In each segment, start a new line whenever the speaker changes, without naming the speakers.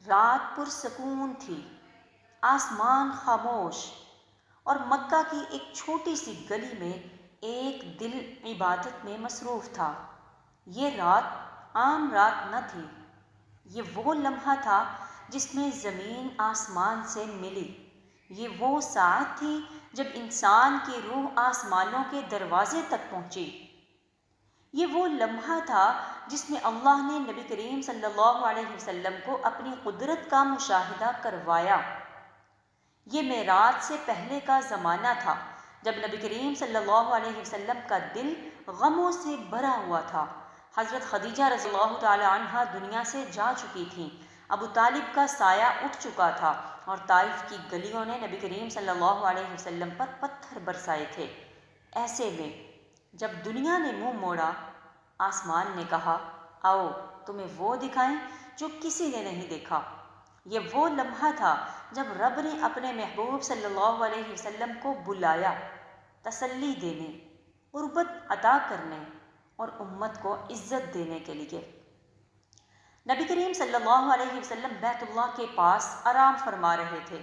رات پرسکون تھی، آسمان خاموش، اور مکہ کی ایک چھوٹی سی گلی میں ایک دل عبادت میں مصروف تھا۔ یہ رات عام رات نہ تھی، یہ وہ لمحہ تھا جس میں زمین آسمان سے ملی۔ یہ وہ ساعت تھی جب انسان کی روح آسمانوں کے دروازے تک پہنچی۔ یہ وہ لمحہ تھا جس میں اللہ نے نبی کریم صلی اللہ علیہ وسلم کو اپنی قدرت کا مشاہدہ کروایا۔ یہ معراج سے پہلے کا زمانہ تھا جب نبی کریم صلی اللہ علیہ وسلم کا دل غموں سے بھرا ہوا تھا۔ حضرت خدیجہ رضی اللہ تعالی عنہا دنیا سے جا چکی تھیں، ابو طالب کا سایہ اٹھ چکا تھا، اور طائف کی گلیوں نے نبی کریم صلی اللہ علیہ وسلم پر پتھر برسائے تھے۔ ایسے میں جب دنیا نے منہ موڑا، آسمان نے کہا، آؤ تمہیں وہ دکھائیں جو کسی نے نہیں دیکھا۔ یہ وہ لمحہ تھا جب رب نے اپنے محبوب صلی اللہ علیہ وسلم کو بلایا، تسلی دینے، قربت عطا کرنے اور امت کو عزت دینے کے لیے۔ نبی کریم صلی اللہ علیہ وسلم بیت اللہ کے پاس آرام فرما رہے تھے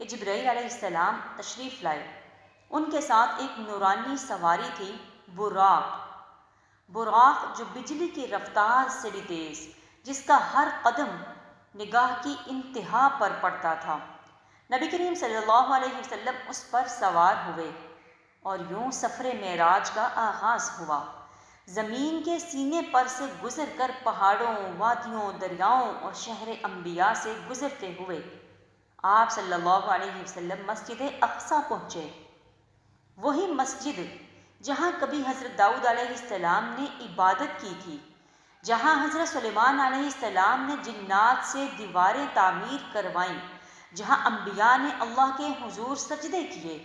کہ جبرائیل علیہ السلام تشریف لائے۔ ان کے ساتھ ایک نورانی سواری تھی، براق جو بجلی کی رفتار سے بھی تیز، جس کا ہر قدم نگاہ کی انتہا پر پڑتا تھا۔ نبی کریم صلی اللہ علیہ وسلم اس پر سوار ہوئے اور یوں سفر معراج کا آغاز ہوا۔ زمین کے سینے پر سے گزر کر پہاڑوں، وادیوں، دریاؤں اور شہر انبیاء سے گزرتے ہوئے آپ صلی اللہ علیہ وسلم مسجد اقصی پہنچے۔ وہی مسجد جہاں کبھی حضرت داؤد علیہ السلام نے عبادت کی تھی، جہاں حضرت سلیمان علیہ السلام نے جنات سے دیواریں تعمیر کروائیں، جہاں انبیاء نے اللہ کے حضور سجدے کیے۔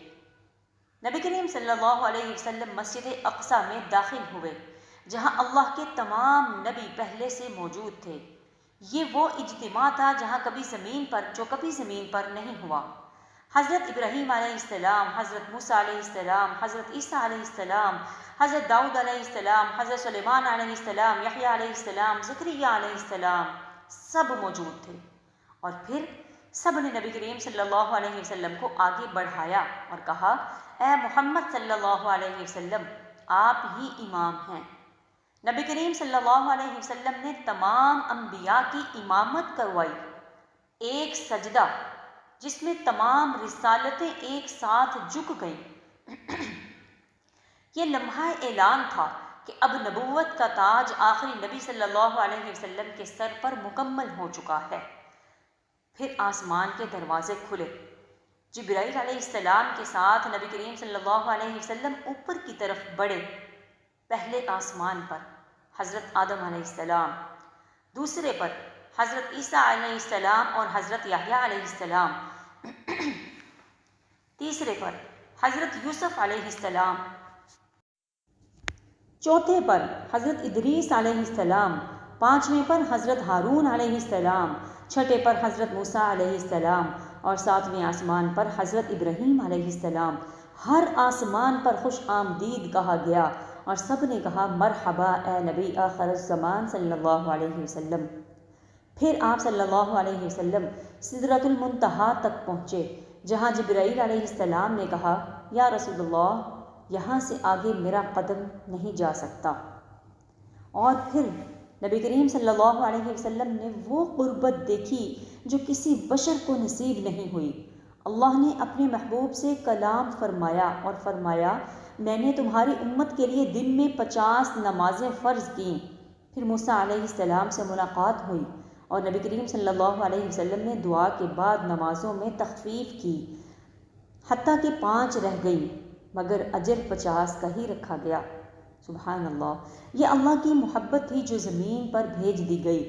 نبی کریم صلی اللہ علیہ وسلم مسجد اقصی میں داخل ہوئے، جہاں اللہ کے تمام نبی پہلے سے موجود تھے۔ یہ وہ اجتماع تھا جو کبھی زمین پر نہیں ہوا۔ حضرت ابراہیم علیہ السلام، حضرت موسیٰ علیہ السلام، حضرت عیسیٰ علیہ السلام، حضرت داؤد علیہ السلام، حضرت سلیمان علیہ السلام، یحییٰ علیہ السلام، زکریا علیہ السلام، سب موجود تھے۔ اور پھر سب نے نبی کریم صلی اللہ علیہ وسلم کو آگے بڑھایا اور کہا، اے محمد صلی اللہ علیہ وسلم، آپ ہی امام ہیں۔ نبی کریم صلی اللہ علیہ وسلم نے تمام انبیاء کی امامت کروائی۔ ایک سجدہ جس میں تمام رسالتیں ایک ساتھ جھک گئیں۔ یہ لمحہ اعلان تھا کہ اب نبوت کا تاج آخری نبی صلی اللہ علیہ وسلم کے سر پر مکمل ہو چکا ہے۔ پھر آسمان کے دروازے کھلے، جبرائیل علیہ السلام کے ساتھ نبی کریم صلی اللہ علیہ وسلم اوپر کی طرف بڑھے۔ پہلے آسمان پر حضرت آدم علیہ السلام، دوسرے پر حضرت عیسیٰ علیہ السلام اور حضرت یحییٰ علیہ السلام، تیسرے پر حضرت یوسف علیہ السلام، چوتھے پر حضرت ادریس علیہ السلام، پانچویں پر حضرت ہارون علیہ السلام، چھٹے پر حضرت موسیٰ علیہ السلام اور ساتویں آسمان پر حضرت ابراہیم علیہ السلام۔ ہر آسمان پر خوش آمدید کہا گیا اور سب نے کہا، مرحبا اے نبی آخر الزمان صلی اللہ علیہ وسلم۔ پھر آپ صلی اللہ علیہ وسلم سدرۃ المنتہا تک پہنچے، جہاں جبرائیل علیہ السلام نے کہا، یا رسول اللہ، یہاں سے آگے میرا قدم نہیں جا سکتا۔ اور پھر نبی کریم صلی اللہ علیہ وسلم نے وہ قربت دیکھی جو کسی بشر کو نصیب نہیں ہوئی۔ اللہ نے اپنے محبوب سے کلام فرمایا اور فرمایا، میں نے تمہاری امت کے لیے دن میں 50 نمازیں فرض کیں۔ پھر موسیٰ علیہ السلام سے ملاقات ہوئی اور نبی کریم صلی اللہ علیہ وسلم نے دعا کے بعد نمازوں میں تخفیف کی، حتیٰ کہ 5 رہ گئیں، مگر اجر 50 کا ہی رکھا گیا۔ سبحان اللہ، یہ اللہ کی محبت تھی جو زمین پر بھیج دی گئی۔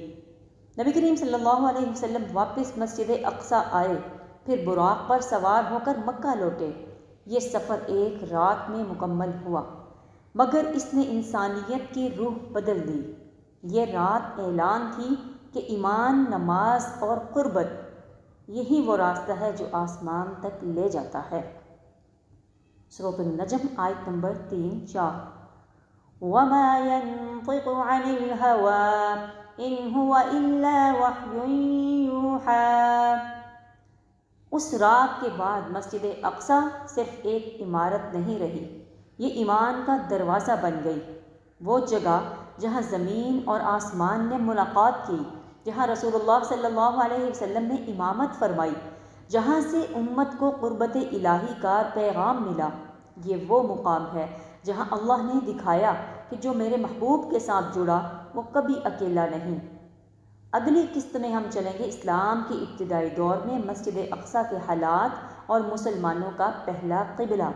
نبی کریم صلی اللہ علیہ وسلم واپس مسجد اقصی آئے، پھر براق پر سوار ہو کر مکہ لوٹے۔ یہ سفر ایک رات میں مکمل ہوا، مگر اس نے انسانیت کی روح بدل دی۔ یہ رات اعلان تھی کہ ایمان، نماز اور قربت، یہی وہ راستہ ہے جو آسمان تک لے جاتا ہے۔ سورۃ النجم آیت نمبر 3-4۔ وَمَا يَنطِقُ عَنِ الْهَوَىٰ إِنْ هُوَ إِلَّا وَحْيٌ الضحى۔ اس رات کے بعد مسجد اقصیٰ صرف ایک عمارت نہیں رہی، یہ ایمان کا دروازہ بن گئی، وہ جگہ جہاں زمین اور آسمان نے ملاقات کی، جہاں رسول اللہ صلی اللہ علیہ وسلم نے امامت فرمائی، جہاں سے امت کو قربت الہی کا پیغام ملا۔ یہ وہ مقام ہے جہاں اللہ نے دکھایا کہ جو میرے محبوب کے ساتھ جڑا وہ کبھی اکیلا نہیں۔ اگلی قسط میں ہم چلیں گے اسلام کے ابتدائی دور میں مسجد اقصیٰ کے حالات اور مسلمانوں کا پہلا قبلہ۔